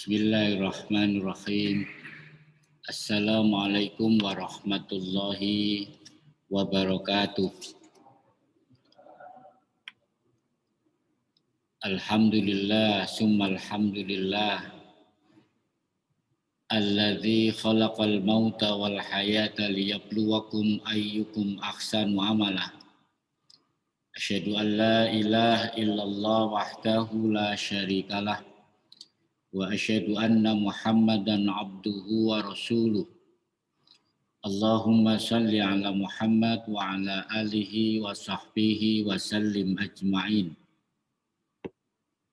Bismillahirrahmanirrahim. Assalamualaikum warahmatullahi wabarakatuh. Alhamdulillah, summa alhamdulillah. Alladzi khalaqal mauta wal hayata liyabluwakum ayyukum ahsanu amala. Asyhadu an la ilaha illallah wahdahu la syarikalah. Wa asyhadu anna Muhammadan abduhu wa rasuluh. Allahumma salli ala Muhammad wa ala alihi wa sahbihi wa sallim ajma'in.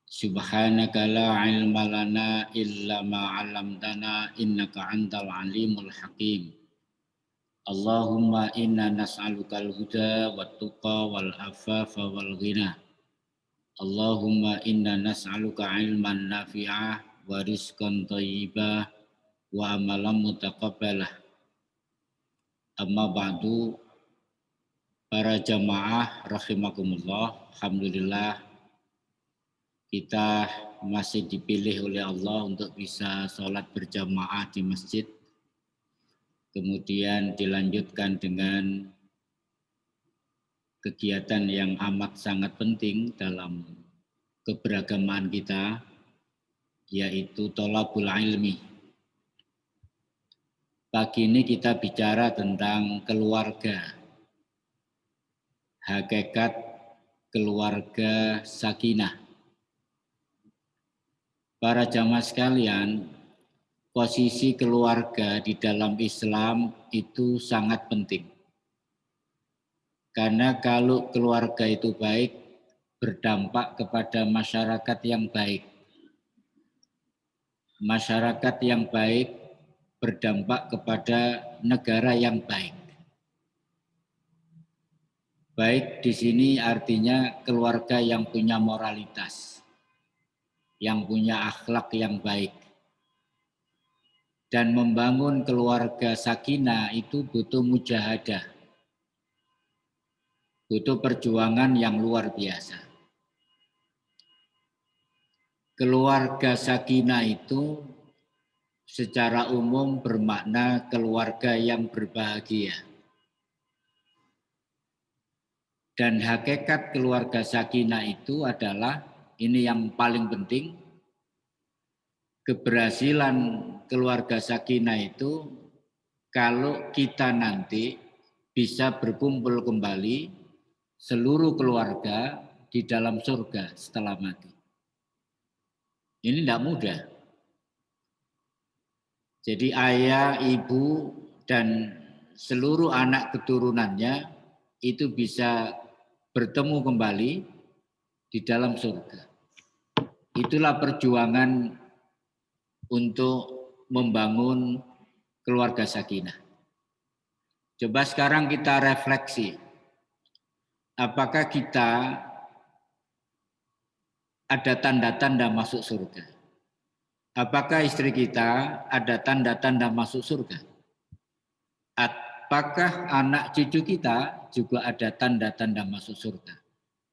Subhanaka la ilma lana illa ma 'allamtana innaka antal alimul hakim. Allahumma inna nas'alukal huda wat tuqa wal afafa wal ghina. Allahumma inna nas'aluka ilman nafi'ah wa rizqan thayyibah wa amalan mutaqabbalah. Amma ba'du, para jamaah rahimakumullah, alhamdulillah kita masih dipilih oleh Allah untuk bisa sholat berjamaah di masjid. Kemudian dilanjutkan dengan kegiatan yang amat sangat penting dalam keberagaman kita, yaitu thalabul ilmi. Pagi ini kita bicara tentang keluarga, hakikat keluarga sakinah. Para jamaah sekalian, posisi keluarga di dalam Islam itu sangat penting. Karena kalau keluarga itu baik, berdampak kepada masyarakat yang baik. Masyarakat yang baik berdampak kepada negara yang baik. Baik di sini artinya keluarga yang punya moralitas, yang punya akhlak yang baik. Dan membangun keluarga sakinah itu butuh mujahadah, butuh perjuangan yang luar biasa. Keluarga sakinah itu secara umum bermakna keluarga yang berbahagia. Dan hakikat keluarga sakinah itu adalah, ini yang paling penting, keberhasilan keluarga sakinah itu kalau kita nanti bisa berkumpul kembali seluruh keluarga di dalam surga setelah mati. Ini tidak mudah. Jadi ayah, ibu, dan seluruh anak keturunannya itu bisa bertemu kembali di dalam surga. Itulah perjuangan untuk membangun keluarga sakinah. Coba sekarang kita refleksi. Apakah kita ada tanda-tanda masuk surga? Apakah istri kita ada tanda-tanda masuk surga? Apakah anak cucu kita juga ada tanda-tanda masuk surga?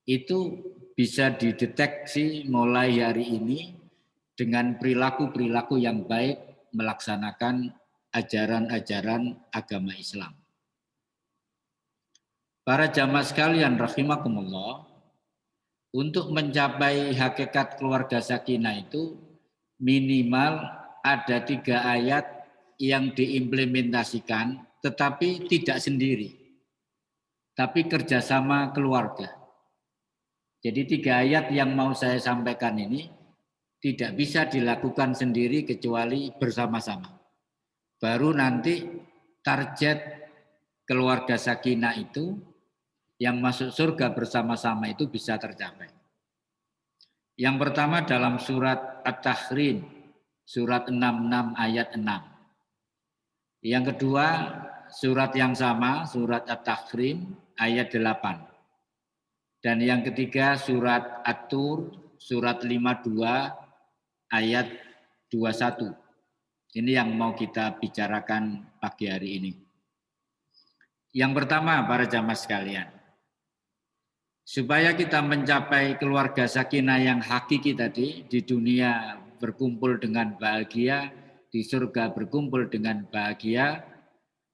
Itu bisa dideteksi mulai hari ini dengan perilaku-perilaku yang baik melaksanakan ajaran-ajaran agama Islam. Para jamaah sekalian rahimakumullah, untuk mencapai hakikat keluarga sakinah itu minimal ada 3 ayat yang diimplementasikan tetapi tidak sendiri, tapi kerjasama keluarga. Jadi 3 ayat yang mau saya sampaikan ini tidak bisa dilakukan sendiri kecuali bersama-sama. Baru nanti target keluarga sakinah itu yang masuk surga bersama-sama itu bisa tercapai. Yang pertama dalam surat At-Tahrim, surat 66 ayat 6. Yang kedua surat yang sama, surat At-Tahrim ayat 8. Dan yang ketiga surat At-Tur, surat 52 ayat 21. Ini yang mau kita bicarakan pagi hari ini. Yang pertama para jamaah sekalian, supaya kita mencapai keluarga sakinah yang hakiki tadi di dunia berkumpul dengan bahagia, di surga berkumpul dengan bahagia.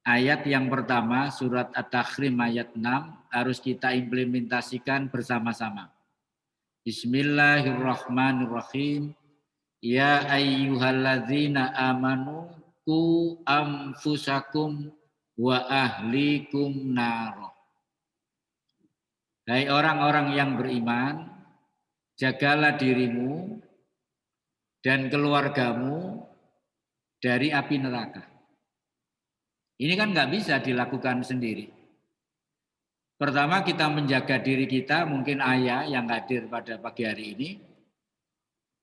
Ayat yang pertama surat At-Tahrim ayat 6 harus kita implementasikan bersama-sama. Bismillahirrahmanirrahim. Ya ayyuhalladzina amanu ku anfusakum wa ahlikum naro. Hai orang-orang yang beriman, jagalah dirimu dan keluargamu dari api neraka. Ini kan nggak bisa dilakukan sendiri. Pertama kita menjaga diri kita, mungkin ayah yang hadir pada pagi hari ini.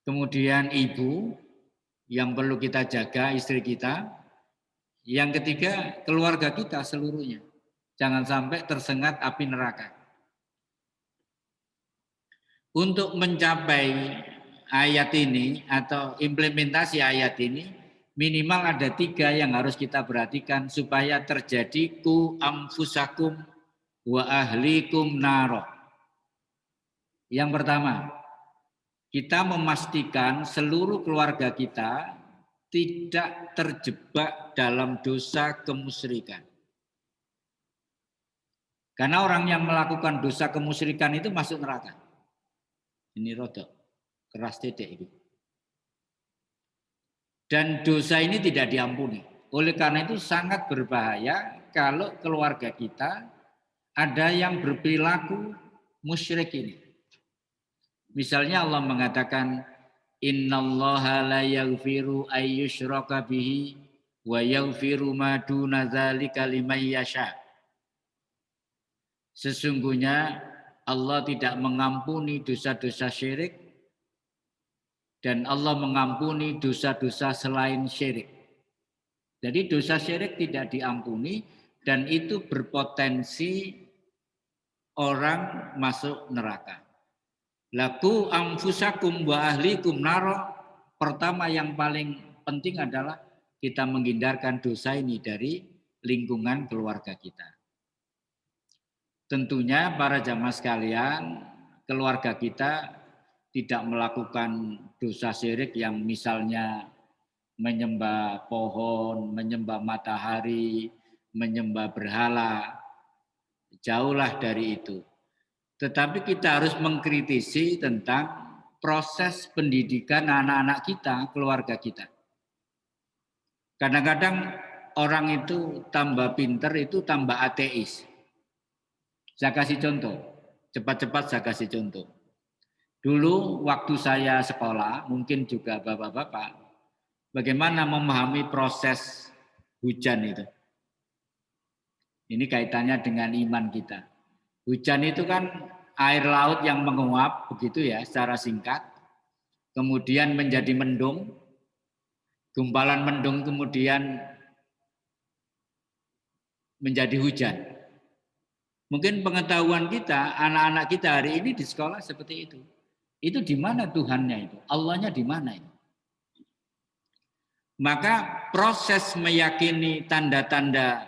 Kemudian ibu yang perlu kita jaga, istri kita. Yang ketiga keluarga kita seluruhnya. Jangan sampai tersengat api neraka. Untuk mencapai ayat ini atau implementasi ayat ini, minimal ada 3 yang harus kita perhatikan supaya terjadi ku anfusakum wa ahlikum naro. Yang pertama, kita memastikan seluruh keluarga kita tidak terjebak dalam dosa kemusyrikan. Karena orang yang melakukan dosa kemusyrikan itu masuk neraka. Ini rodok keras titik itu. Dan dosa ini tidak diampuni. Oleh karena itu sangat berbahaya kalau keluarga kita ada yang berperilaku musyrik ini. Misalnya Allah mengatakan innallaha la yaghfiru ayyushraka bihi wa yaghfiru ma duna dzalika liman yasha. Sesungguhnya Allah tidak mengampuni dosa-dosa syirik dan Allah mengampuni dosa-dosa selain syirik. Jadi dosa syirik tidak diampuni dan itu berpotensi orang masuk neraka. Laku anfusakum wa ahlikum naro. Pertama yang paling penting adalah kita menghindarkan dosa ini dari lingkungan keluarga kita. Tentunya para jamaah sekalian, keluarga kita tidak melakukan dosa syirik yang misalnya menyembah pohon, menyembah matahari, menyembah berhala. Jauhlah dari itu. Tetapi kita harus mengkritisi tentang proses pendidikan anak-anak kita, keluarga kita. Kadang-kadang orang itu tambah pinter itu tambah ateis. Saya kasih contoh, cepat-cepat saya kasih contoh. Dulu waktu saya sekolah, mungkin juga bapak-bapak, bagaimana memahami proses hujan itu. Ini kaitannya dengan iman kita. Hujan itu kan air laut yang menguap, begitu ya, secara singkat. Kemudian menjadi mendung, gumpalan mendung kemudian menjadi hujan. Mungkin pengetahuan kita, anak-anak kita hari ini di sekolah seperti itu. Itu di mana Tuhannya itu? Allahnya di mana itu? Maka proses meyakini tanda-tanda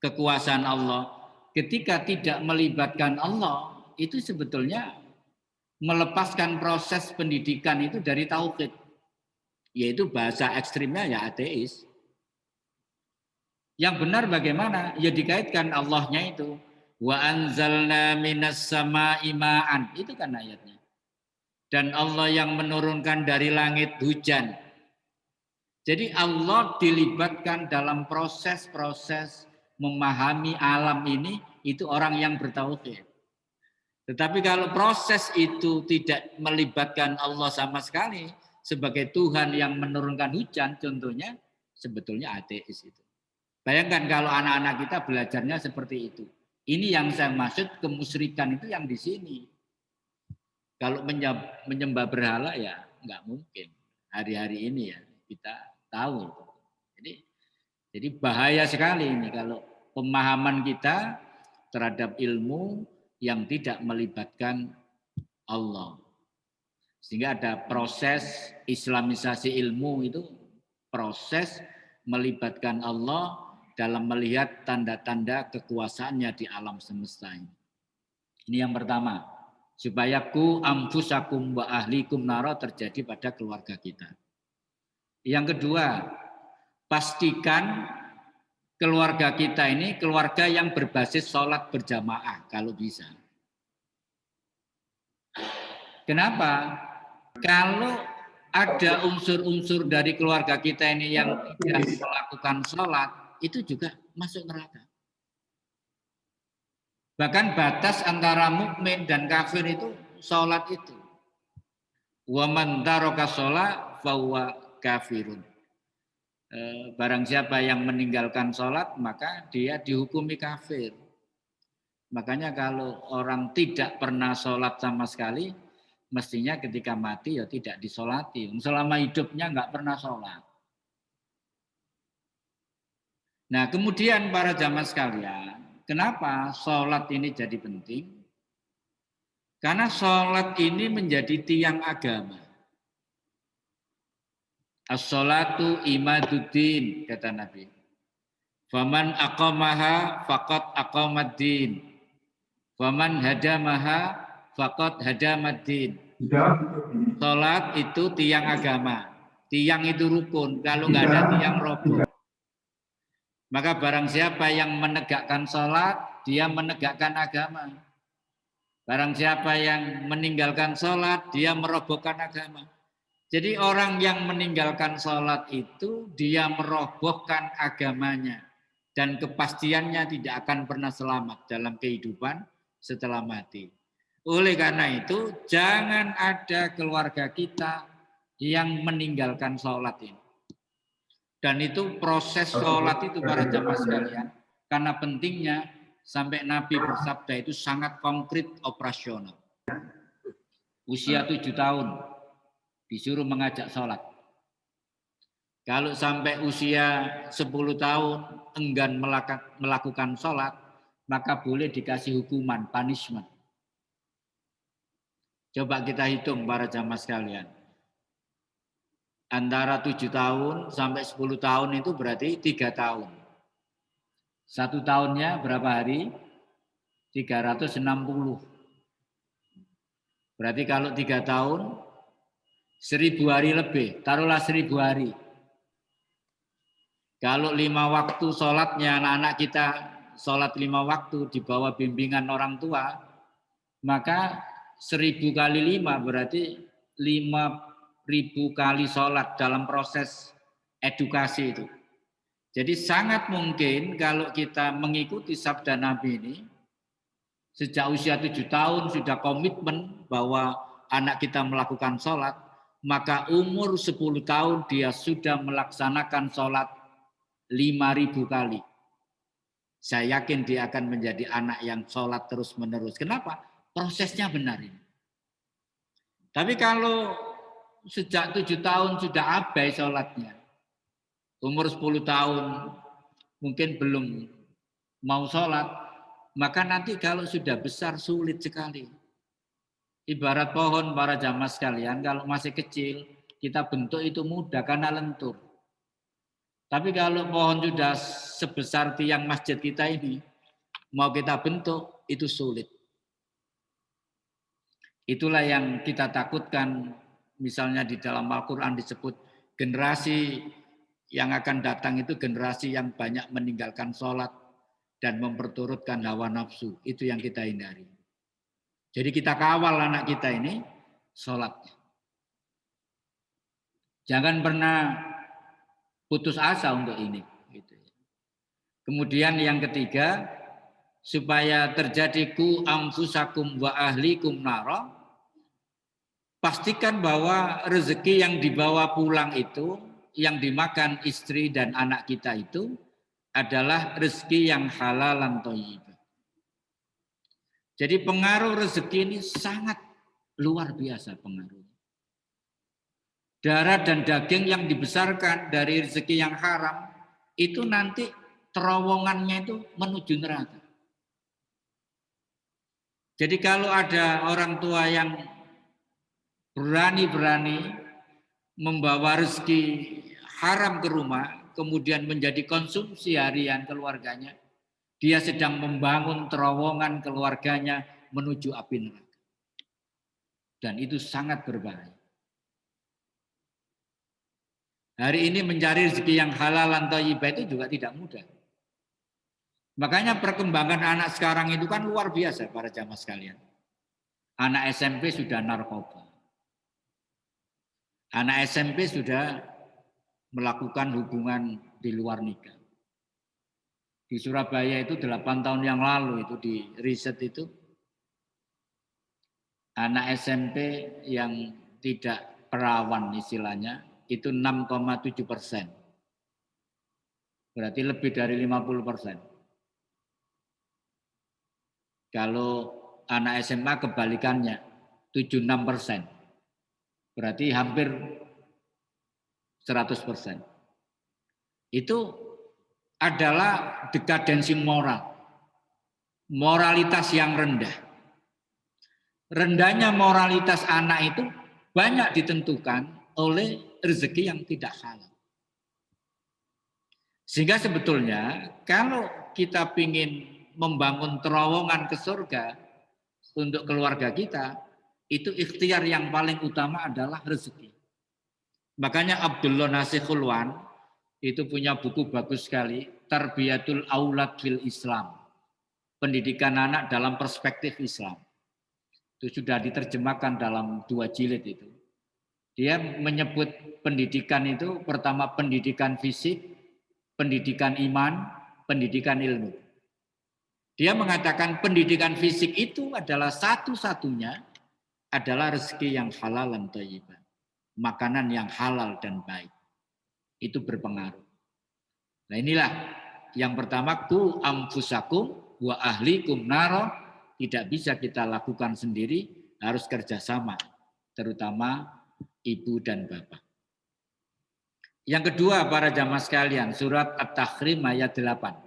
kekuasaan Allah ketika tidak melibatkan Allah itu sebetulnya melepaskan proses pendidikan itu dari tauhid. Yaitu bahasa ekstrimnya ya ateis. Yang benar bagaimana? Ya dikaitkan Allahnya itu. Wa anzalna minas sama'i ma'an. Itu kan ayatnya. Dan Allah yang menurunkan dari langit hujan. Jadi Allah dilibatkan dalam proses-proses memahami alam ini, itu orang yang bertauhid. Tetapi kalau proses itu tidak melibatkan Allah sama sekali, sebagai Tuhan yang menurunkan hujan, contohnya sebetulnya ateis itu. Bayangkan kalau anak-anak kita belajarnya seperti itu. Ini yang saya maksud kemusyrikan itu yang di sini. Kalau menyembah berhala ya nggak mungkin. Hari-hari ini ya kita tahu itu. Jadi bahaya sekali ini kalau pemahaman kita terhadap ilmu yang tidak melibatkan Allah. Sehingga ada proses islamisasi ilmu itu proses melibatkan Allah dalam melihat tanda-tanda kekuasaannya di alam semesta ini. Ini yang pertama. Supaya ku anfusakum wa ahlikum naro terjadi pada keluarga kita. Yang kedua, pastikan keluarga kita ini keluarga yang berbasis sholat berjamaah kalau bisa. Kenapa? Kalau ada unsur-unsur dari keluarga kita ini yang tidak melakukan sholat, itu juga masuk neraka. Bahkan batas antara mukmin dan kafir itu sholat itu. Wa man taraka sholat fahuwa kafirun. Barang siapa yang meninggalkan sholat maka dia dihukumi kafir. Makanya kalau orang tidak pernah sholat sama sekali, mestinya ketika mati ya tidak disolati. Selama hidupnya nggak pernah sholat. Nah kemudian para jamaah sekalian, kenapa sholat ini jadi penting? Karena sholat ini menjadi tiang agama. As-sholatu imaduddin, kata Nabi. Faman aqamaha faqad aqamaddin. Faman hadamaha faqad hadamaddin. Sholat itu tiang agama. Tiang itu rukun. Kalau nggak ada tiang roboh. Maka barang siapa yang menegakkan sholat, dia menegakkan agama. Barang siapa yang meninggalkan sholat, dia merobohkan agama. Jadi orang yang meninggalkan sholat itu, dia merobohkan agamanya. Dan kepastiannya tidak akan pernah selamat dalam kehidupan setelah mati. Oleh karena itu, jangan ada keluarga kita yang meninggalkan sholat ini. Dan itu proses sholat itu para jamaah sekalian. Karena pentingnya, sampai Nabi bersabda itu sangat konkret operasional. Usia 7 tahun disuruh mengajak sholat. Kalau sampai usia 10 tahun enggan melakukan sholat, maka boleh dikasih hukuman, punishment. Coba kita hitung para jamaah sekalian. Antara 7 tahun sampai 10 tahun itu berarti 3 tahun. 1 tahunnya berapa hari? 360. Berarti kalau 3 tahun, 1000 hari lebih, taruhlah 1000 hari. Kalau 5 waktu sholatnya anak-anak kita sholat 5 waktu di bawah bimbingan orang tua, maka 1000 kali 5 berarti 5000 kali sholat dalam proses edukasi itu. Jadi sangat mungkin kalau kita mengikuti sabda Nabi ini, sejak usia 7 tahun sudah komitmen bahwa anak kita melakukan sholat, maka umur 10 tahun dia sudah melaksanakan sholat 5000 kali. Saya yakin dia akan menjadi anak yang sholat terus menerus. Kenapa? Prosesnya benar ini. Tapi kalau sejak 7 tahun sudah abai sholatnya, umur 10 tahun mungkin belum mau sholat, maka nanti kalau sudah besar sulit sekali. Ibarat pohon para jamaah sekalian, kalau masih kecil kita bentuk itu mudah karena lentur. Tapi kalau pohon sudah sebesar tiang masjid kita ini, mau kita bentuk itu sulit. Itulah yang kita takutkan, misalnya di dalam Al-Quran disebut generasi yang akan datang itu generasi yang banyak meninggalkan sholat dan memperturutkan hawa nafsu. Itu yang kita hindari. Jadi kita kawal anak kita ini sholatnya. Jangan pernah putus asa untuk ini. Kemudian yang ketiga, supaya terjadi ku anfusakum wa ahlikum nara, pastikan bahwa rezeki yang dibawa pulang itu, yang dimakan istri dan anak kita itu adalah rezeki yang halal dan thayyib. Jadi pengaruh rezeki ini sangat luar biasa pengaruhnya. Darah dan daging yang dibesarkan dari rezeki yang haram itu nanti terowongannya itu menuju neraka. Jadi kalau ada orang tua yang berani-berani membawa rezeki haram ke rumah, kemudian menjadi konsumsi harian keluarganya, dia sedang membangun terowongan keluarganya menuju api neraka. Dan itu sangat berbahaya. Hari ini mencari rezeki yang halal dan thayyibah itu juga tidak mudah. Makanya perkembangan anak sekarang itu kan luar biasa para jamaah sekalian. Anak SMP sudah narkoba. Anak SMP sudah melakukan hubungan di luar nikah. Di Surabaya itu 8 tahun yang lalu itu di riset itu anak SMP yang tidak perawan istilahnya itu 6,7%. Berarti lebih dari 50%. Kalau anak SMA kebalikannya 76%. Berarti hampir 100%. Itu adalah dekadensi moral. Moralitas yang rendah. Rendahnya moralitas anak itu banyak ditentukan oleh rezeki yang tidak halal. Sehingga sebetulnya kalau kita ingin membangun terowongan ke surga untuk keluarga kita, itu ikhtiar yang paling utama adalah rezeki. Makanya Abdullah Nasir Khulwan itu punya buku bagus sekali, Tarbiyatul Aulad fil Islam. Pendidikan anak dalam perspektif Islam. Itu sudah diterjemahkan dalam 2 jilid itu. Dia menyebut pendidikan itu pertama pendidikan fisik, pendidikan iman, pendidikan ilmu. Dia mengatakan pendidikan fisik itu adalah satu-satunya adalah rezeki yang halal dan thayyibah. Makanan yang halal dan baik. Itu berpengaruh. Nah inilah yang pertama ku anfusakum wa ahlikum naro, tidak bisa kita lakukan sendiri, harus kerjasama, terutama ibu dan bapak. Yang kedua para jamaah sekalian, surat At-Tahrim ayat 8.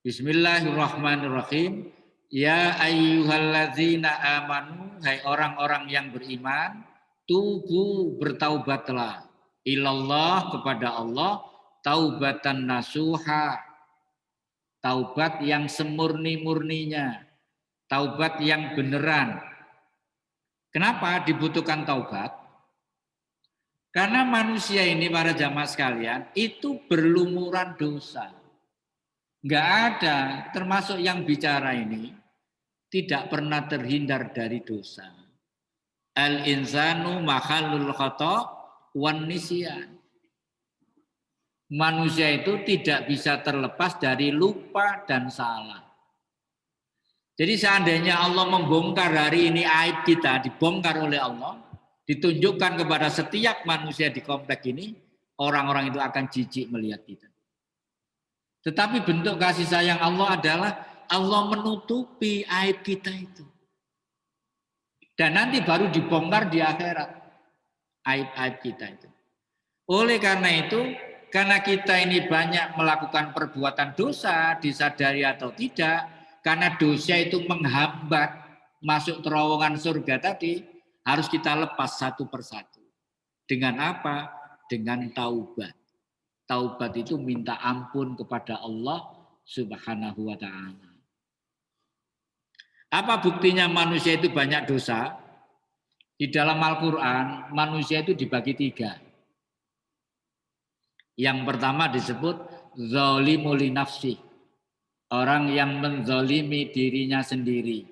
Bismillahirrahmanirrahim. Ya ayyuhalladzina amanu, hai orang-orang yang beriman, tubu bertaubatlah ilallah kepada Allah, taubatan nasuha, taubat yang semurni-murninya, taubat yang beneran. Kenapa dibutuhkan taubat? Karena manusia ini para jamaah sekalian itu berlumuran dosa. Enggak ada, termasuk yang bicara ini, tidak pernah terhindar dari dosa. Al-insanu makhalul khata' wan nisyan. Manusia itu tidak bisa terlepas dari lupa dan salah. Jadi seandainya Allah membongkar hari ini aib kita, dibongkar oleh Allah, ditunjukkan kepada setiap manusia di komplek ini, orang-orang itu akan jijik melihat kita. Tetapi bentuk kasih sayang Allah adalah Allah menutupi aib kita itu. Dan nanti baru dibongkar di akhirat aib-aib kita itu. Oleh karena itu, karena kita ini banyak melakukan perbuatan dosa, disadari atau tidak, karena dosa itu menghambat masuk terowongan surga tadi, harus kita lepas satu persatu. Dengan apa? Dengan taubat. Taubat itu minta ampun kepada Allah Subhanahu wa ta'ala. Apa buktinya manusia itu banyak dosa? Di dalam Al-Quran, manusia itu dibagi 3. Yang pertama disebut zalimu li nafsi. Orang yang menzalimi dirinya sendiri.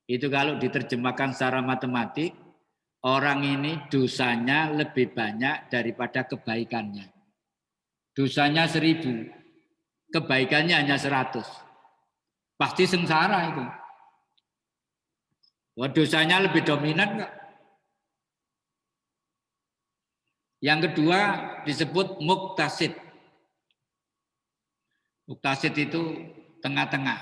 Itu kalau diterjemahkan secara matematik, orang ini dosanya lebih banyak daripada kebaikannya. Dosanya 1000, kebaikannya hanya 100. Pasti sengsara itu. Wah, dosanya lebih dominan enggak? Yang kedua disebut muktasid. Muktasid itu tengah-tengah.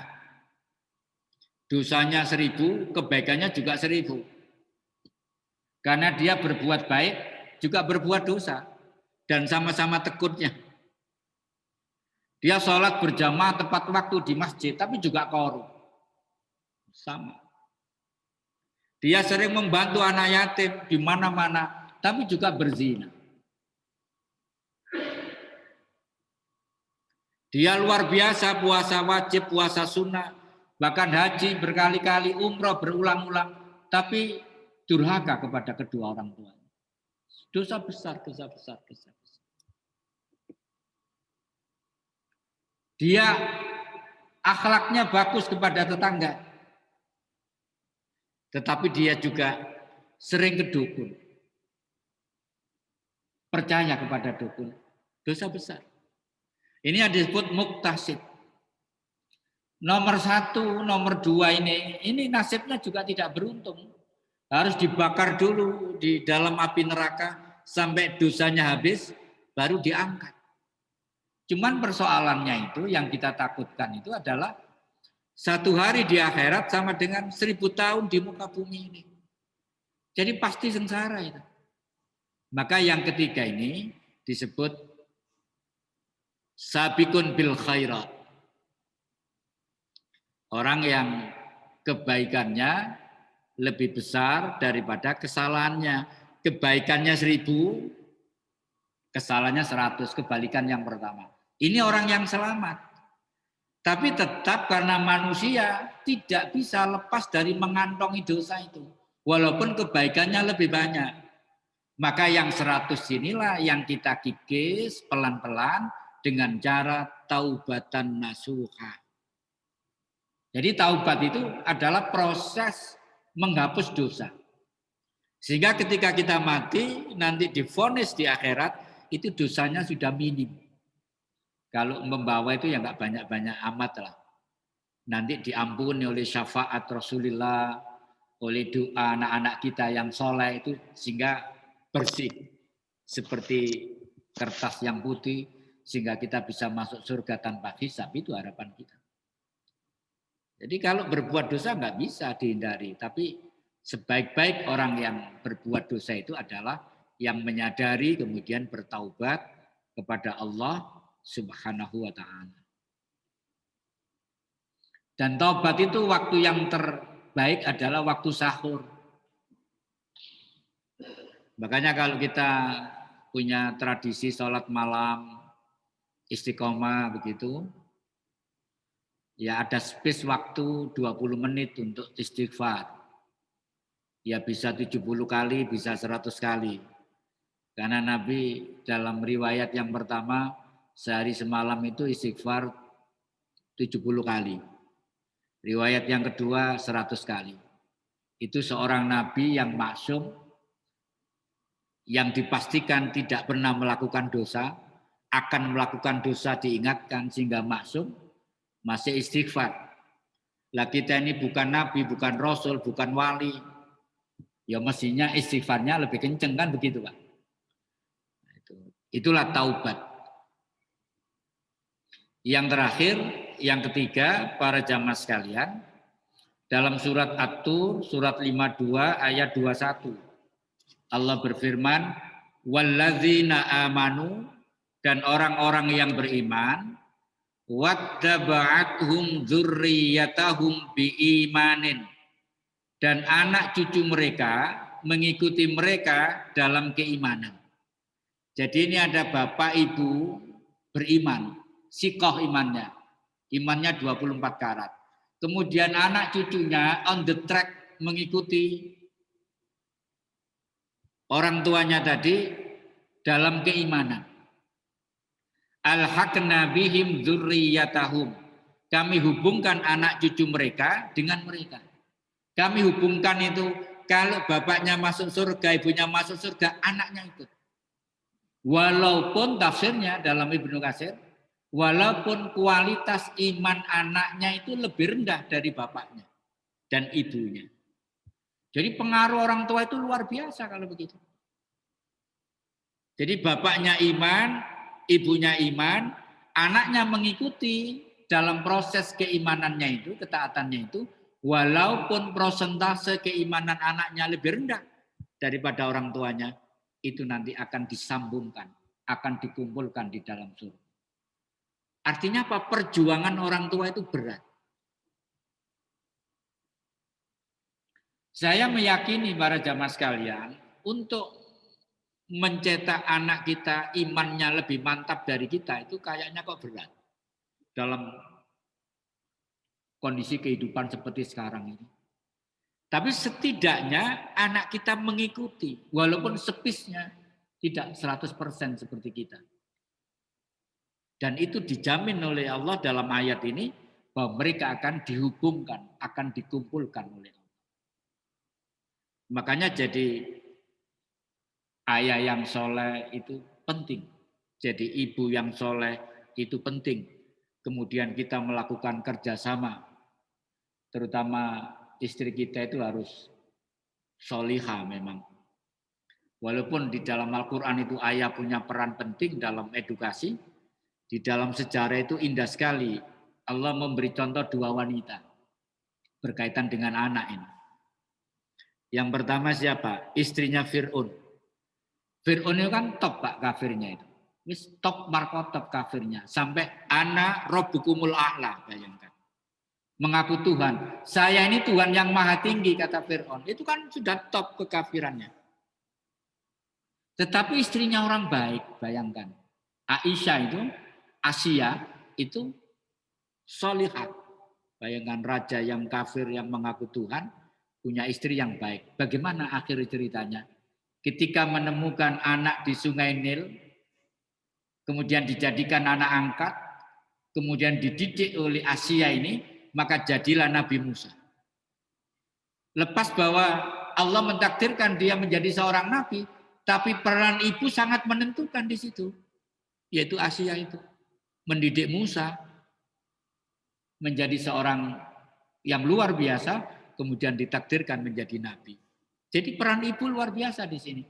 Dosanya 1000, kebaikannya juga 1000. Karena dia berbuat baik, juga berbuat dosa. Dan sama-sama tekutnya. Dia sholat berjamaah tepat waktu di masjid, tapi juga korup. Sama. Dia sering membantu anak yatim di mana-mana, tapi juga berzina. Dia luar biasa puasa wajib, puasa sunnah, bahkan haji berkali-kali, umroh berulang-ulang. Tapi durhaka kepada kedua orang tuanya. Dosa besar, dosa besar, dosa besar. Dia akhlaknya bagus kepada tetangga, tetapi dia juga sering ke dukun. Percaya kepada dukun. Dosa besar. Ini yang disebut muktasib. Nomor 1, nomor 2 ini nasibnya juga tidak beruntung. Harus dibakar dulu di dalam api neraka sampai dosanya habis, baru diangkat. Cuman persoalannya itu yang kita takutkan itu adalah satu hari di akhirat sama dengan 1000 tahun di muka bumi ini. Jadi pasti sengsara itu. Maka yang ketiga ini disebut sabiqun bil khairat. Orang yang kebaikannya lebih besar daripada kesalahannya. Kebaikannya 1000, kesalahannya 100, kebalikan yang pertama. Ini orang yang selamat. Tapi tetap karena manusia tidak bisa lepas dari mengantongi dosa itu. Walaupun kebaikannya lebih banyak. Maka yang 100 inilah yang kita kikis pelan-pelan dengan cara taubatan nasuha. Jadi taubat itu adalah proses menghapus dosa. Sehingga ketika kita mati, nanti divonis di akhirat, itu dosanya sudah minim. Kalau membawa itu ya nggak banyak-banyak amat lah. Nanti diampuni oleh syafaat Rasulullah, oleh doa anak-anak kita yang soleh itu, sehingga bersih. Seperti kertas yang putih, sehingga kita bisa masuk surga tanpa hisab, itu harapan kita. Jadi kalau berbuat dosa nggak bisa dihindari, tapi sebaik-baik orang yang berbuat dosa itu adalah yang menyadari kemudian bertaubat kepada Allah Subhanahu wa ta'ala. Dan taubat itu waktu yang terbaik adalah waktu sahur. Makanya kalau kita punya tradisi sholat malam istiqomah begitu, ya ada space waktu 20 menit untuk istighfar. Ya bisa 70 kali, bisa 100 kali. Karena Nabi dalam riwayat yang pertama, sehari semalam itu istighfar 70 kali. Riwayat yang kedua 100 kali. Itu seorang Nabi yang maksum, yang dipastikan tidak pernah melakukan dosa, akan melakukan dosa diingatkan sehingga maksum, masih istighfar. Lah kita ini bukan Nabi, bukan Rasul, bukan wali. Ya mestinya istighfarnya lebih kenceng kan begitu Pak. Itulah taubat. Yang terakhir, yang ketiga, para jamaah sekalian, dalam surat At-Tur, surat 52 ayat 21. Allah berfirman, walladzina amanu, dan orang-orang yang beriman, wattaba'athum dzurriyyatahum biimanin, dan anak cucu mereka mengikuti mereka dalam keimanan. Jadi ini ada bapak ibu beriman, sikoh imannya. Imannya 24 karat. Kemudian anak cucunya on the track mengikuti orang tuanya tadi dalam keimanan. Alhaqna bihim dzurriyyatahum. Kami hubungkan anak cucu mereka dengan mereka. Kami hubungkan itu kalau bapaknya masuk surga, ibunya masuk surga, anaknya ikut. Walaupun tafsirnya dalam Ibnu Katsir, walaupun kualitas iman anaknya itu lebih rendah dari bapaknya dan ibunya. Jadi pengaruh orang tua itu luar biasa kalau begitu. Jadi bapaknya iman, ibunya iman, anaknya mengikuti dalam proses keimanannya itu, ketaatannya itu, walaupun persentase keimanan anaknya lebih rendah daripada orang tuanya, itu nanti akan disambungkan, akan dikumpulkan di dalam surga. Artinya apa? Perjuangan orang tua itu berat. Saya meyakini para jamaah sekalian, untuk mencetak anak kita imannya lebih mantap dari kita, itu kayaknya kok berat. Dalam kondisi kehidupan seperti sekarang ini. Tapi setidaknya anak kita mengikuti, walaupun sepisnya tidak 100% seperti kita. Dan itu dijamin oleh Allah dalam ayat ini, bahwa mereka akan dihubungkan, akan dikumpulkan oleh Allah. Makanya jadi ayah yang soleh itu penting. Jadi ibu yang soleh itu penting. Kemudian kita melakukan kerjasama, terutama istri kita itu harus solihah memang. Walaupun di dalam Al-Quran itu ayah punya peran penting dalam edukasi, di dalam sejarah itu indah sekali. Allah memberi contoh dua wanita berkaitan dengan anak ini. Yang pertama siapa? Istrinya Fir'aun. Fir'aun itu kan top Pak kafirnya itu. Wis top markotop kafirnya. Sampai ana rabbukumul a'la, bayangkan. Mengaku Tuhan. Saya ini Tuhan yang maha tinggi, kata Fir'aun. Itu kan sudah top kekafirannya. Tetapi istrinya orang baik, bayangkan. Aisyah itu, Asia itu solihah. Bayangkan raja yang kafir yang mengaku Tuhan, punya istri yang baik. Bagaimana akhir ceritanya? Ketika menemukan anak di Sungai Nil, kemudian dijadikan anak angkat, kemudian dididik oleh Asia ini, maka jadilah Nabi Musa. Lepas bahwa Allah mentakdirkan dia menjadi seorang nabi, tapi peran ibu sangat menentukan di situ, yaitu Asia itu. Mendidik Musa menjadi seorang yang luar biasa, kemudian ditakdirkan menjadi nabi. Jadi peran ibu luar biasa di sini.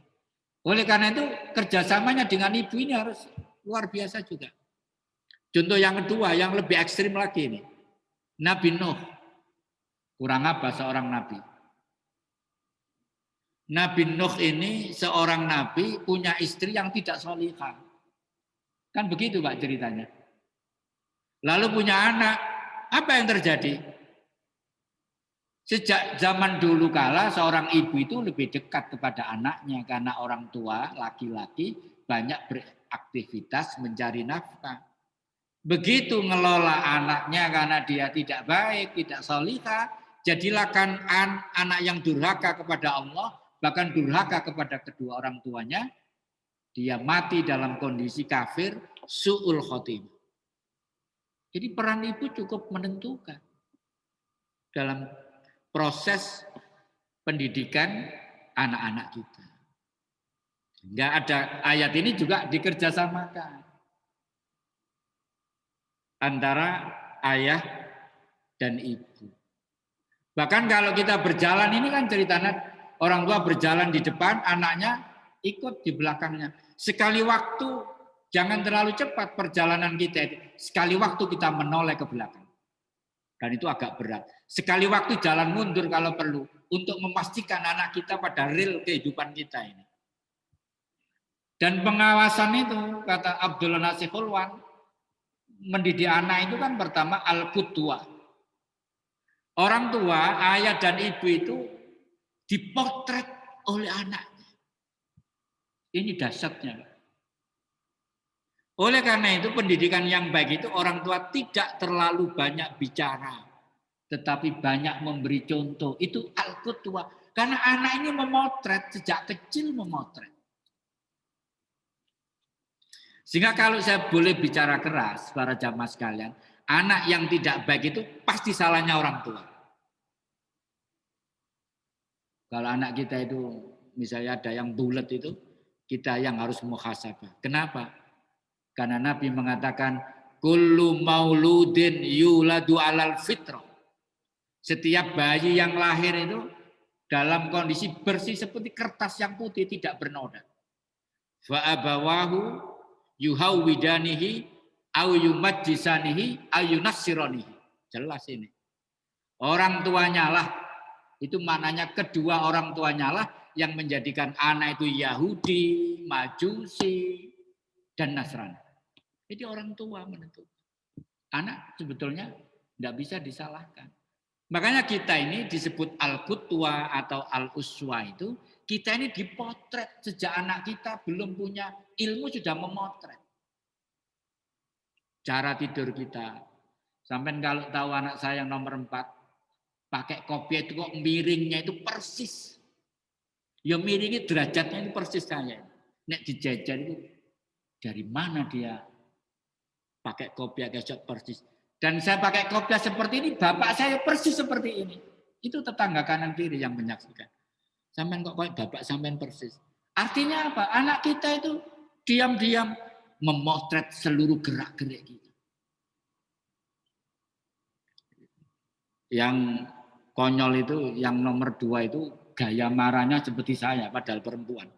Oleh karena itu kerjasamanya dengan ibu ini harus luar biasa juga. Contoh yang kedua, yang lebih ekstrim lagi ini. Nabi Nuh. Kurang apa seorang nabi? Nabi Nuh ini seorang nabi punya istri yang tidak solihah. Kan begitu Pak ceritanya. Lalu punya anak. Apa yang terjadi? Sejak zaman dulu kala seorang ibu itu lebih dekat kepada anaknya karena orang tua laki-laki banyak beraktivitas mencari nafkah. Begitu ngelola anaknya karena dia tidak baik, tidak solihah, jadilah kan anak yang durhaka kepada Allah, bahkan durhaka kepada kedua orang tuanya, dia mati dalam kondisi kafir, su'ul khotimah. Jadi peran ibu cukup menentukan dalam proses pendidikan anak-anak kita. Enggak ada ayat ini juga dikerjasamakan antara ayah dan ibu. Bahkan kalau kita berjalan ini kan ceritanya orang tua berjalan di depan, anaknya ikut di belakangnya. Sekali waktu jangan terlalu cepat perjalanan kita. Sekali waktu kita menoleh ke belakang. Dan itu agak berat. Sekali waktu jalan mundur kalau perlu. Untuk memastikan anak kita pada real kehidupan kita ini. Dan pengawasan itu, kata Abdullah Nasir Khulwan, mendidik anak itu kan pertama al-qudwah. Orang tua, ayah dan ibu itu dipotret oleh anaknya. Ini dahsyatnya. Oleh karena itu pendidikan yang baik itu orang tua tidak terlalu banyak bicara. Tetapi banyak memberi contoh. Itu al-qudwah. Karena anak ini memotret, sejak kecil memotret. Sehingga kalau saya boleh bicara keras, para jamaah sekalian, anak yang tidak baik itu pasti salahnya orang tua. Kalau anak kita itu, misalnya ada yang bulat itu, kita yang harus muhasabah. Kenapa? Karena Nabi mengatakan, kullu mauludin yuladu alal fitrah. Setiap bayi yang lahir itu dalam kondisi bersih seperti kertas yang putih, tidak bernoda. Fa'abawahu yuhawwidanihi au yumajjisanihi au yunassiranihi. Jelas ini. Orang tuanya lah, itu maknanya kedua orang tuanya lah yang menjadikan anak itu Yahudi, Majusi, dan Nasrani. Jadi orang tua menentukan. Anak sebetulnya tidak bisa disalahkan. Makanya kita ini disebut al-qudwah atau al-uswah itu, kita ini dipotret sejak anak kita belum punya ilmu sudah memotret. Cara tidur kita. Sampai kalau tahu anak saya yang nomor 4, pakai kopiah itu kok miringnya itu persis. Ya miringnya derajatnya itu persis saya. Nek dijajar itu dari mana dia pakai kopiah kayak persis. Dan saya pakai kopiah seperti ini, bapak saya persis seperti ini. Itu tetangga kanan kiri yang menyaksikan. Sampean kok kayak bapak sampean persis. Artinya apa? Anak kita itu diam-diam memotret seluruh gerak-gerik kita. Yang konyol itu, yang nomor 2 itu gaya marahnya seperti saya, padahal perempuan.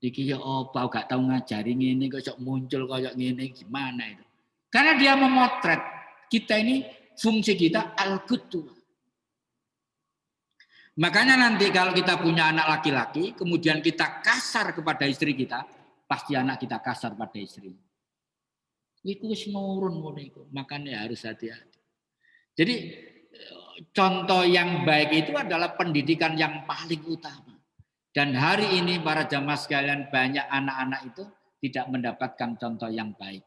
Iki ya apa, gak tahu ngajari ngene kok muncul kayak ngene, gimana itu? Karena dia memotret kita ini, fungsi kita al-qudwah. Makanya nanti kalau kita punya anak laki-laki, kemudian kita kasar kepada istri kita, pasti anak kita kasar pada istri. Iku wis nurun ngono iku, makanya harus hati-hati. Jadi contoh yang baik itu adalah pendidikan yang paling utama. Dan hari ini para jamaah sekalian, banyak anak-anak itu tidak mendapatkan contoh yang baik.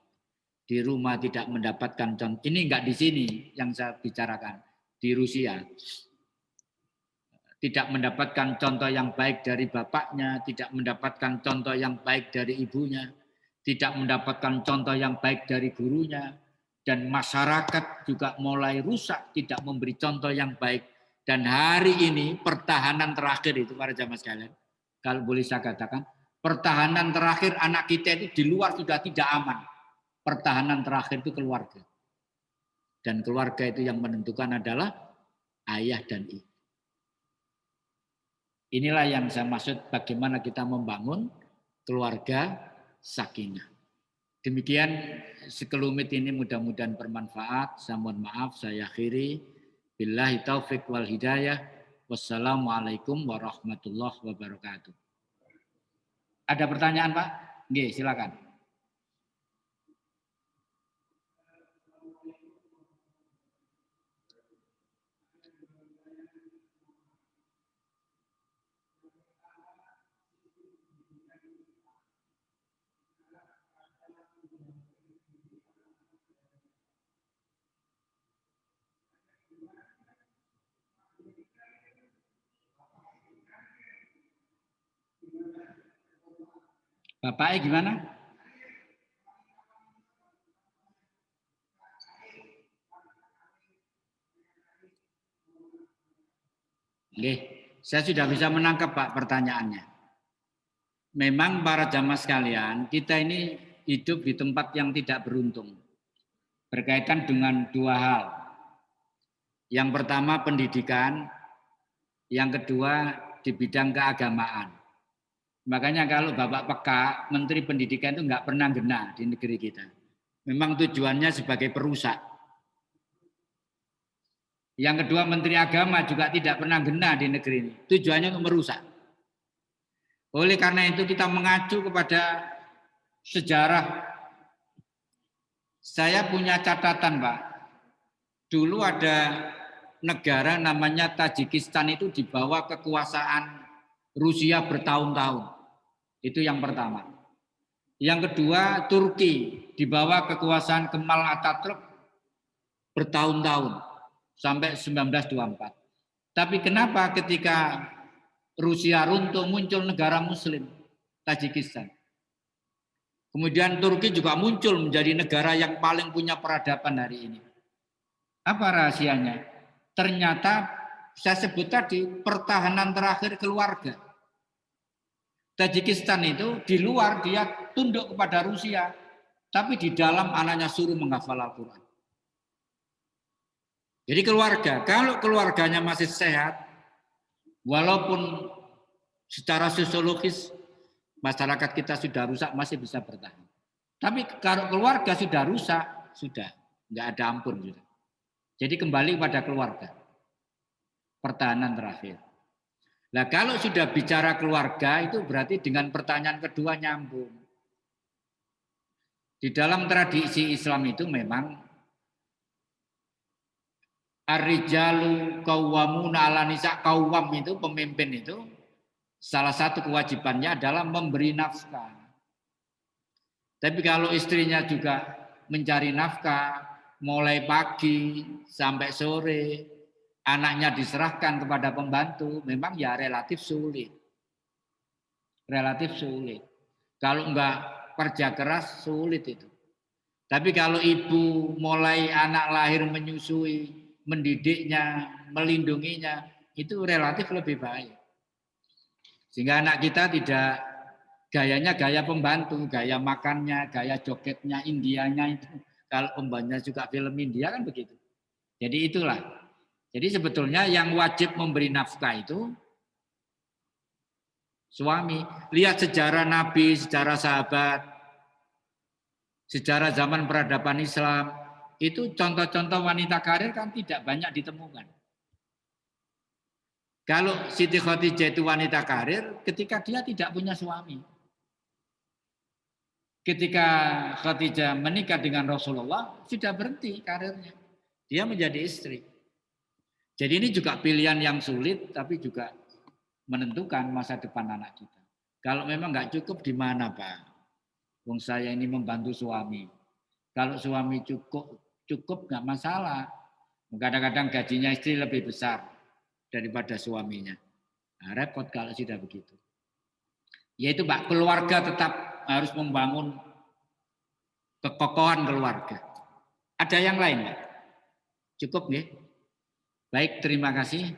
Di rumah tidak mendapatkan contoh. Ini enggak di sini yang saya bicarakan. Di Rusia. Tidak mendapatkan contoh yang baik dari bapaknya, tidak mendapatkan contoh yang baik dari ibunya, tidak mendapatkan contoh yang baik dari gurunya. Dan masyarakat juga mulai rusak, tidak memberi contoh yang baik. Dan hari ini pertahanan terakhir itu para jamaah sekalian, kalau boleh saya katakan, pertahanan terakhir anak kita itu di luar sudah tidak aman. Pertahanan terakhir itu keluarga. Dan keluarga itu yang menentukan adalah ayah dan ibu. Inilah yang saya maksud bagaimana kita membangun keluarga sakinah. Demikian sekelumit ini mudah-mudahan bermanfaat. Saya mohon maaf, saya akhiri. Billahi taufik wal hidayah. Wassalamualaikum warahmatullahi wabarakatuh. Ada pertanyaan, Pak? Nggih, silakan. Bapaknya gimana? Nggih, saya sudah bisa menangkap Pak pertanyaannya. Memang para jamaah sekalian, kita ini hidup di tempat yang tidak beruntung. Berkaitan dengan dua hal. Yang pertama pendidikan, yang kedua di bidang keagamaan. Makanya kalau Bapak peka, Menteri Pendidikan itu nggak pernah gena di negeri kita. Memang tujuannya sebagai perusak. Yang kedua Menteri Agama juga tidak pernah gena di negeri ini. Tujuannya untuk merusak. Oleh karena itu kita mengacu kepada sejarah. Saya punya catatan, Pak. Dulu ada negara namanya Tajikistan itu di bawah kekuasaan Rusia bertahun-tahun. Itu yang pertama. Yang kedua, Turki di bawah kekuasaan Kemal Atatürk bertahun-tahun sampai 1924. Tapi kenapa ketika Rusia runtuh muncul negara Muslim, Tajikistan. Kemudian Turki juga muncul menjadi negara yang paling punya peradaban hari ini. Apa rahasianya? Ternyata saya sebut tadi pertahanan terakhir keluarga. Tajikistan itu di luar dia tunduk kepada Rusia, tapi di dalam anaknya suruh menghafal Al-Quran. Jadi keluarga, kalau keluarganya masih sehat, walaupun secara sosiologis masyarakat kita sudah rusak masih bisa bertahan. Tapi kalau keluarga sudah rusak, sudah nggak ada ampun sudah. Jadi kembali pada keluarga, pertahanan terakhir. Nah kalau sudah bicara keluarga itu berarti dengan pertanyaan kedua nyambung. Di dalam tradisi Islam itu memang ar-rijalu qawwamuna 'alan nisa, qawwam itu pemimpin itu salah satu kewajibannya adalah memberi nafkah. Tapi kalau istrinya juga mencari nafkah mulai pagi sampai sore, anaknya diserahkan kepada pembantu, memang ya relatif sulit. Relatif sulit. Kalau enggak kerja keras, sulit itu. Tapi kalau ibu mulai anak lahir menyusui, mendidiknya, melindunginya, itu relatif lebih baik. Sehingga anak kita tidak gayanya gaya pembantu, gaya makannya, gaya jogetnya, Indianya itu. Kalau pembantunya juga film India kan begitu. Jadi itulah. Jadi sebetulnya yang wajib memberi nafkah itu suami. Lihat sejarah Nabi, sejarah sahabat, sejarah zaman peradaban Islam, itu contoh-contoh wanita karir kan tidak banyak ditemukan. Kalau Siti Khadijah itu wanita karir ketika dia tidak punya suami. Ketika Khadijah menikah dengan Rasulullah, sudah berhenti karirnya. Dia menjadi istri. Jadi ini juga pilihan yang sulit, tapi juga menentukan masa depan anak kita. Kalau memang nggak cukup, di mana Pak? Wong saya ini membantu suami. Kalau suami cukup nggak masalah. Kadang-kadang gajinya istri lebih besar daripada suaminya. Nah, repot kalau sudah begitu. Yaitu Pak, keluarga tetap harus membangun kekokohan keluarga. Ada yang lain Pak? Cukup nih? Baik, terima kasih.